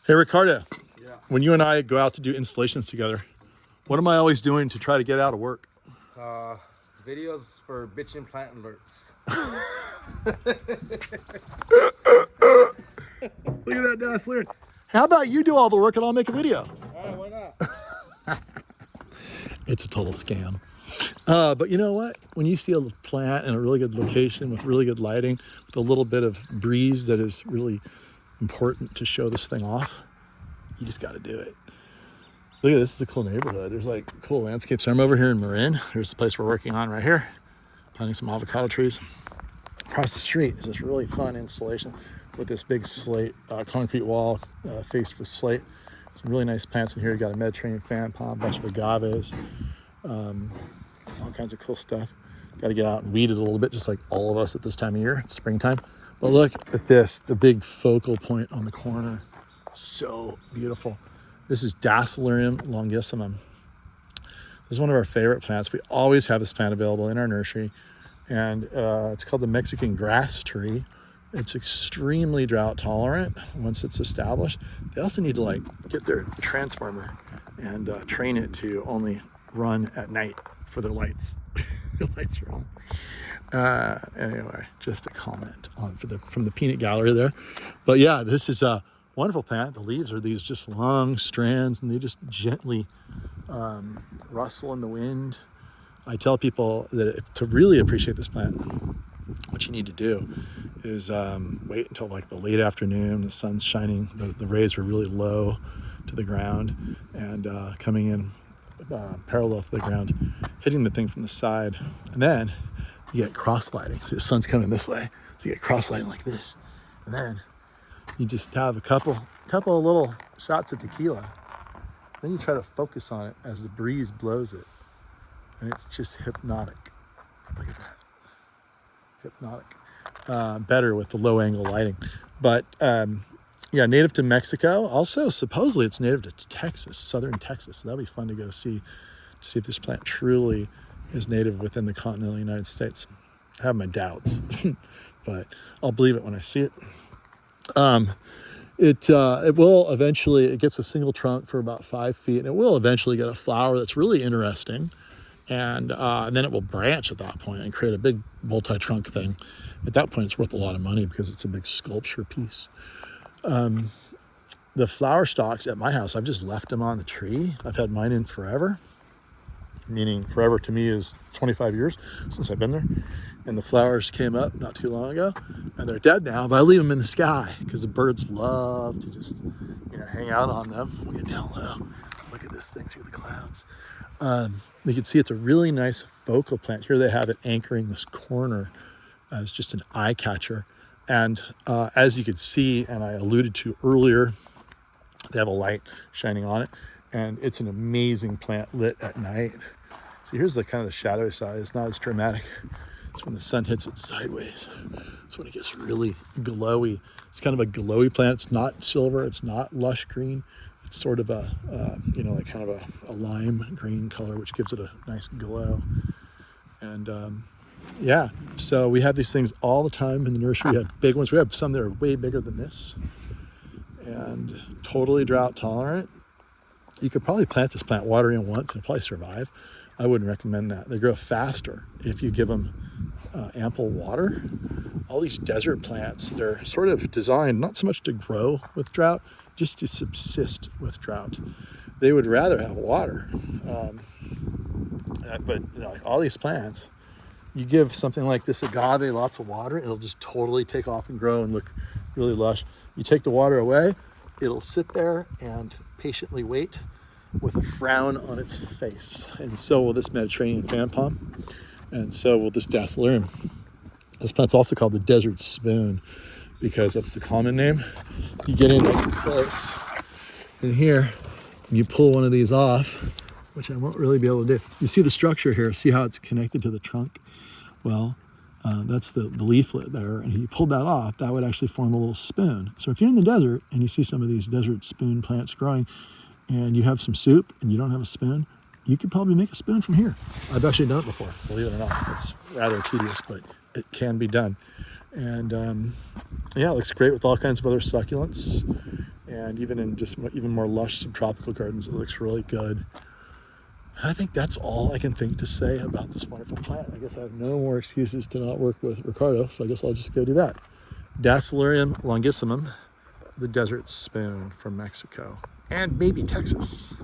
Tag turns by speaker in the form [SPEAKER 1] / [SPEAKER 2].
[SPEAKER 1] Hey, Ricardo,
[SPEAKER 2] Yeah.
[SPEAKER 1] when you and I go out to do installations together, what am I always doing to try to get out of work?
[SPEAKER 2] Videos for bitchin' plant alerts.
[SPEAKER 1] Look at that, Dasylirion. How about you do all the work and I'll make a video?
[SPEAKER 2] Alright, why not?
[SPEAKER 1] It's a total scam. But you know what? When you see a plant in a really good location with really good lighting, with a little bit of breeze that is really important to show this thing off, you just got to do it. Look at this, is a cool neighborhood. There's like cool landscapes. I'm over here in Marin. Here's the place we're working on right here, planting some avocado trees. Across the street is this really fun installation with this big slate, concrete wall faced with slate. Some really nice plants in here. You got a Mediterranean fan palm, a bunch of agaves, all kinds of cool stuff. Got to get out and weed it a little bit, just like all of us at this time of year. It's springtime. But look at this, the big focal point on the corner. So beautiful. This is Dasylirion longissimum. This is one of our favorite plants. We always have this plant available in our nursery, and it's called the Mexican grass tree. It's extremely drought tolerant once it's established. They also need to like get their transformer and train it to only run at night for their lights. Their lights are on. Anyway, just a comment on from the peanut gallery there. But yeah, this is a wonderful plant. The leaves are these just long strands, and they just gently rustle in the wind. I tell people that to really appreciate this plant, what you need to do is wait until like the late afternoon, the sun's shining, the rays are really low to the ground, and coming in parallel to the ground, hitting the thing from the side, and then you get cross lighting. So the sun's coming this way, so you get cross lighting like this, and then you just have a couple of little shots of tequila. Then you try to focus on it as the breeze blows it, and it's just hypnotic. Look at that, hypnotic. Better with the low angle lighting, but yeah, native to Mexico. Also, supposedly it's native to Texas, southern Texas. So that'll be fun to go see if this plant truly is native within the continental United States. I have my doubts, but I'll believe it when I see it. It will eventually, it gets a single trunk for about 5 feet, and it will eventually get a flower that's really interesting. And then it will branch at that point and create a big multi-trunk thing. At that point, it's worth a lot of money because it's a big sculpture piece. The flower stalks at my house, I've just left them on the tree. I've had mine in forever, meaning forever to me is 25 years since I've been there. And the flowers came up not too long ago, and they're dead now, but I leave them in the sky because the birds love to just, hang out on them. We'll get down low. Look at this thing through the clouds. You can see it's a really nice focal plant. Here they have it anchoring this corner as just an eye catcher. And as you could see, and I alluded to earlier, they have a light shining on it, and it's an amazing plant lit at night. So here's the kind of the shadowy side. It's not as dramatic. It's when the sun hits it sideways. It's when it gets really glowy. It's kind of a glowy plant. It's not silver. It's not lush green. It's sort of a, like kind of a lime green color, which gives it a nice glow. And yeah, so we have these things all the time in the nursery. We have big ones. We have some that are way bigger than this and totally drought tolerant. You could probably plant this plant, water in once, and it'll probably survive. I wouldn't recommend that. They grow faster if you give them ample water. All these desert plants, they're sort of designed not so much to grow with drought, just to subsist with drought. They would rather have water. But all these plants, you give something like this agave lots of water, it'll just totally take off and grow and look really lush. You take the water away, it'll sit there and patiently wait with a frown on its face. And so will this Mediterranean fan palm, and so will this Dasylirion. This plant's also called the desert spoon because that's the common name. You get in nice and close in here, and you pull one of these off, which I won't really be able to do. You see the structure here, see how it's connected to the trunk? Well, that's the leaflet there, and if you pulled that off, that would actually form a little spoon. So if you're in the desert and you see some of these desert spoon plants growing, and you have some soup and you don't have a spoon, you could probably make a spoon from here. I've actually done it before, believe it or not. It's rather tedious, but it can be done. And yeah, it looks great with all kinds of other succulents. And even in just even more lush subtropical gardens, it looks really good. I think that's all I can think to say about this wonderful plant. I guess I have no more excuses to not work with Ricardo, so I guess I'll just go do that. Dasylirion longissimum, the desert spoon from Mexico, and maybe Texas.